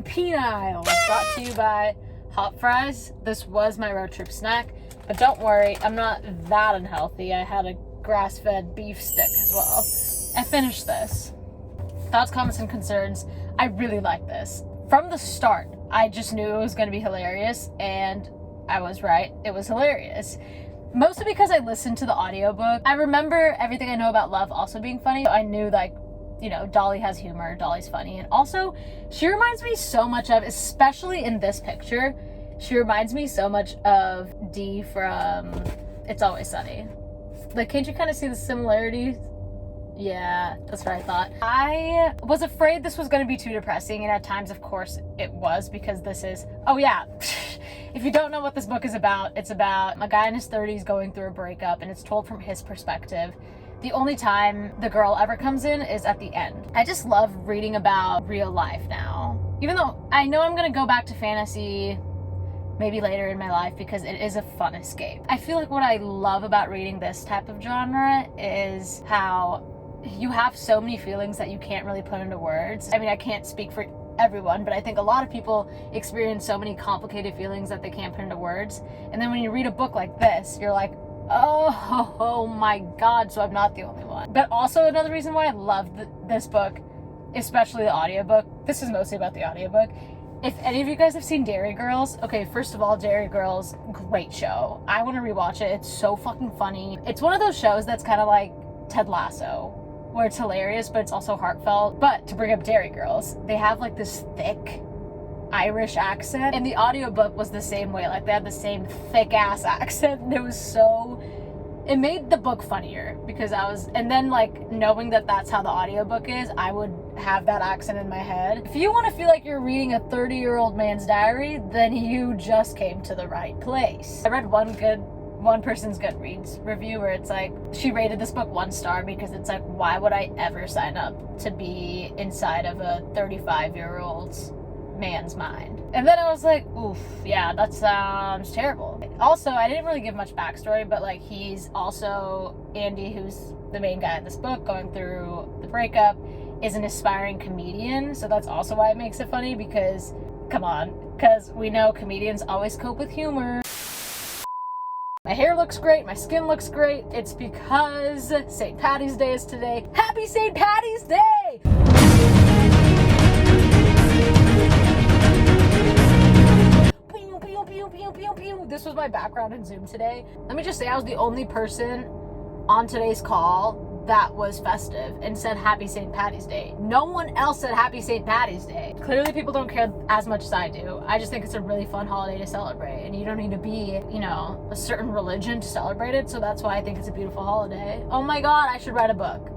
and penile. Brought to you by Hot Fries. This was my road trip snack, but don't worry, I'm not that unhealthy. I had a grass-fed beef stick as well. I finished this. Thoughts, comments, and concerns. I really like this. From the start, I just knew it was going to be hilarious, and I was right. It was hilarious. Mostly because I listened to the audiobook. I remember Everything I Know About Love also being funny. I knew, like, you know, Dolly has humor, Dolly's funny. And also, she reminds me so much of, especially in this picture, she reminds me so much of Dee from It's Always Sunny. Like, can't you kind of see the similarities? Yeah, that's what I thought. I was afraid this was going to be too depressing, and at times, of course, it was, because this is... Oh, yeah. If you don't know what this book is about, it's about a guy in his 30s going through a breakup, and it's told from his perspective. The only time the girl ever comes in is at the end. I just love reading about real life now. Even though I know I'm going to go back to fantasy maybe later in my life because it is a fun escape. I feel like what I love about reading this type of genre is how you have so many feelings that you can't really put into words. I mean, I can't speak for everyone, but I think a lot of people experience so many complicated feelings that they can't put into words. And then when you read a book like this, you're like, oh my god, so I'm not the only one. But also another reason why I love this book, especially the audiobook, this is mostly about the audiobook. If any of you guys have seen Dairy Girls, okay, first of all, Dairy Girls, great show. I want to rewatch it. It's so fucking funny. It's one of those shows that's kind of like Ted Lasso, where it's hilarious, but it's also heartfelt. But to bring up Dairy Girls, they have like this thick Irish accent, and the audiobook was the same way. Like, they had the same thick ass accent, and it made the book funnier because and then, like, knowing that that's how the audiobook is, I would have that accent in my head. If you want to feel like you're reading a 30-year-old man's diary, then you just came to the right place. I read one person's Goodreads review where it's like, she rated this book 1 star because it's like, why would I ever sign up to be inside of a 35-year-old's man's mind? And then I was like, oof, yeah, that sounds terrible. Also, I didn't really give much backstory, but like, he's also, Andy, who's the main guy in this book going through the breakup, is an aspiring comedian, so that's also why it makes it funny, because, come on, because we know comedians always cope with humor. My hair looks great, my skin looks great. It's because St. Patty's Day is today. Happy St. Patty's Day! This was my background in Zoom today. Let me just say, I was the only person on today's call that was festive and said Happy St. Patty's Day. No one else said Happy St. Patty's Day. Clearly people don't care as much as I do. I just think it's a really fun holiday to celebrate, and you don't need to be, you know, a certain religion to celebrate it, so that's why I think it's a beautiful holiday. Oh my god, I should write a book.